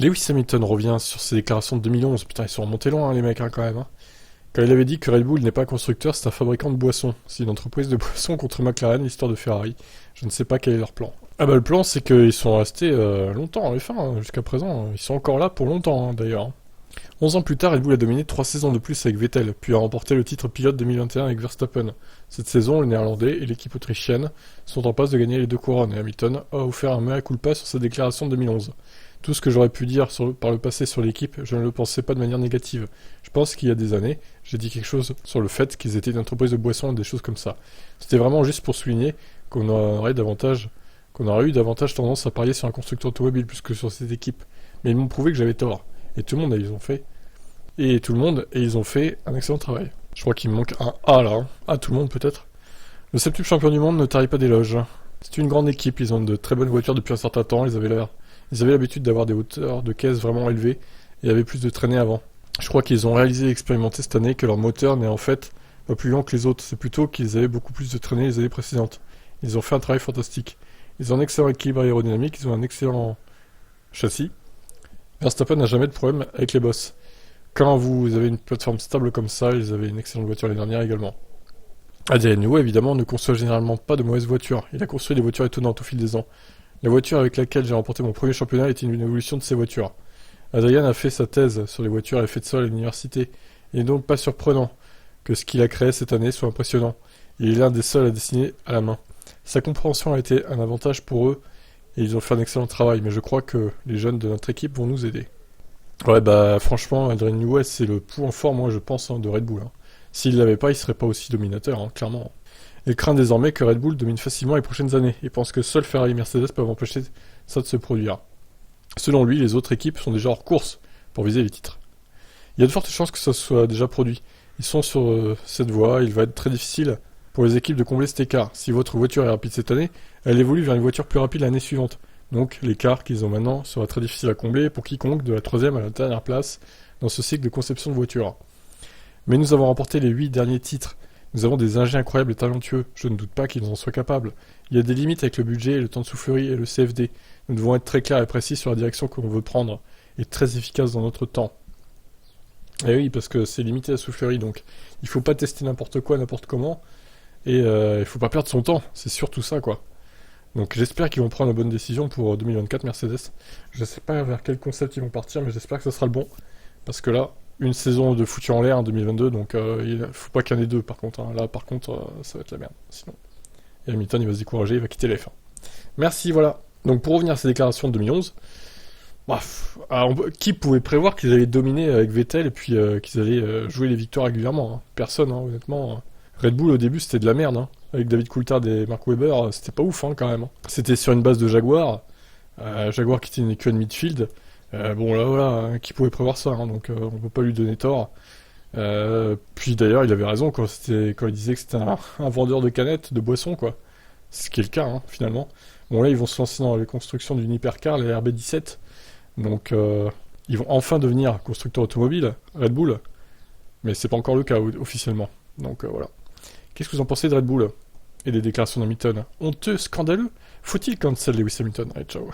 Lewis Hamilton revient sur ses déclarations de 2011. Putain, ils sont remontés loin, hein, les mecs, hein, quand même. Hein. Quand il avait dit que Red Bull n'est pas un constructeur, c'est un fabricant de boissons. C'est une entreprise de boissons contre McLaren, l'histoire de Ferrari. Je ne sais pas quel est leur plan. Ah bah le plan, c'est qu'ils sont restés longtemps en F1, hein, jusqu'à présent. Ils sont encore là pour longtemps, hein, d'ailleurs. 11 ans plus tard, Red Bull a dominé 3 saisons de plus avec Vettel, puis a remporté le titre pilote 2021 avec Verstappen. Cette saison, le néerlandais et l'équipe autrichienne sont en passe de gagner les 2 couronnes, et Hamilton a offert un mea culpa sur sa déclaration de 2011. Tout ce que j'aurais pu dire par le passé sur l'équipe, je ne le pensais pas de manière négative. Je pense qu'il y a des années, j'ai dit quelque chose sur le fait qu'ils étaient une entreprise de boissons et des choses comme ça. C'était vraiment juste pour souligner qu'on aurait eu davantage tendance à parier sur un constructeur automobile plus que sur cette équipe. Mais ils m'ont prouvé que j'avais tort. Et tout le monde, ils ont fait un excellent travail. Je crois qu'il me manque un A là. Hein. Ah, tout le monde peut-être. Le septuple champion du monde ne tarit pas d'éloges. C'est une grande équipe, ils ont de très bonnes voitures depuis un certain temps, ils avaient l'habitude d'avoir des hauteurs de caisse vraiment élevées et avaient plus de traînées avant. Je crois qu'ils ont réalisé et expérimenté cette année que leur moteur n'est en fait pas plus lent que les autres, c'est plutôt qu'ils avaient beaucoup plus de traînées les années précédentes. Ils ont fait un travail fantastique. Ils ont un excellent équilibre aérodynamique, ils ont un excellent châssis. Verstappen n'a jamais de problème avec les bosses. Quand vous avez une plateforme stable comme ça, ils avaient une excellente voiture l'année dernière également. Adrien Newey, évidemment, ne conçoit généralement pas de mauvaises voitures. Il a construit des voitures étonnantes au fil des ans. La voiture avec laquelle j'ai remporté mon premier championnat était une évolution de ces voitures. Adrien a fait sa thèse sur les voitures à effet de sol à l'université. Il n'est donc pas surprenant que ce qu'il a créé cette année soit impressionnant. Il est l'un des seuls à dessiner à la main. Sa compréhension a été un avantage pour eux et ils ont fait un excellent travail, mais je crois que les jeunes de notre équipe vont nous aider. Ouais, bah franchement, Adrien Newey, c'est le point fort, moi je pense, hein, de Red Bull. Hein. S'il l'avait pas, il serait pas aussi dominateur, hein, clairement. Il craint désormais que Red Bull domine facilement les prochaines années et pense que seuls Ferrari et Mercedes peuvent empêcher ça de se produire. Selon lui, les autres équipes sont déjà hors course pour viser les titres. Il y a de fortes chances que ça soit déjà produit. Ils sont sur cette voie, il va être très difficile pour les équipes de combler cet écart. Si votre voiture est rapide cette année, elle évolue vers une voiture plus rapide l'année suivante. Donc l'écart qu'ils ont maintenant sera très difficile à combler pour quiconque de la 3e à la dernière place dans ce cycle de conception de voiture. Mais nous avons remporté les 8 derniers titres. Nous avons des ingénieurs incroyables et talentueux. Je ne doute pas qu'ils en soient capables. Il y a des limites avec le budget, le temps de soufflerie et le CFD. Nous devons être très clairs et précis sur la direction que l'on veut prendre et très efficaces dans notre temps. Et oui, parce que c'est limité la soufflerie, donc il faut pas tester n'importe quoi, n'importe comment, et il faut pas perdre son temps. C'est surtout ça, quoi. Donc j'espère qu'ils vont prendre la bonne décision pour 2024 Mercedes. Je sais pas vers quel concept ils vont partir, mais j'espère que ça sera le bon. Parce que là, une saison de foutu en l'air en 2022, donc il faut pas qu'il y en ait deux par contre. Hein. Là par contre, ça va être la merde. Sinon, et Hamilton il va se décourager, il va quitter la F1. Merci, voilà. Donc pour revenir à ces déclarations de 2011, bref, qui pouvait prévoir qu'ils allaient dominer avec Vettel et puis qu'ils allaient jouer les victoires régulièrement, hein. Personne, hein, honnêtement. Red Bull au début c'était de la merde, hein. Avec David Coulthard et Mark Webber, c'était pas ouf hein, quand même. Hein. C'était sur une base de Jaguar, Jaguar qui était une écurie de midfield. Bon là voilà, hein, qui pouvait prévoir ça, hein, donc on peut pas lui donner tort. Puis d'ailleurs il avait raison quand il disait que c'était un vendeur de canettes, de boissons quoi. Ce qui est le cas hein, finalement. Bon là ils vont se lancer dans les constructions d'une hypercar, la RB17. Donc ils vont enfin devenir constructeurs automobiles, Red Bull. Mais c'est pas encore le cas officiellement. Donc voilà. Qu'est-ce que vous en pensez de Red Bull et des déclarations d'Hamilton? Honteux, scandaleux? Faut-il cancel Lewis Hamilton? Allez, ciao.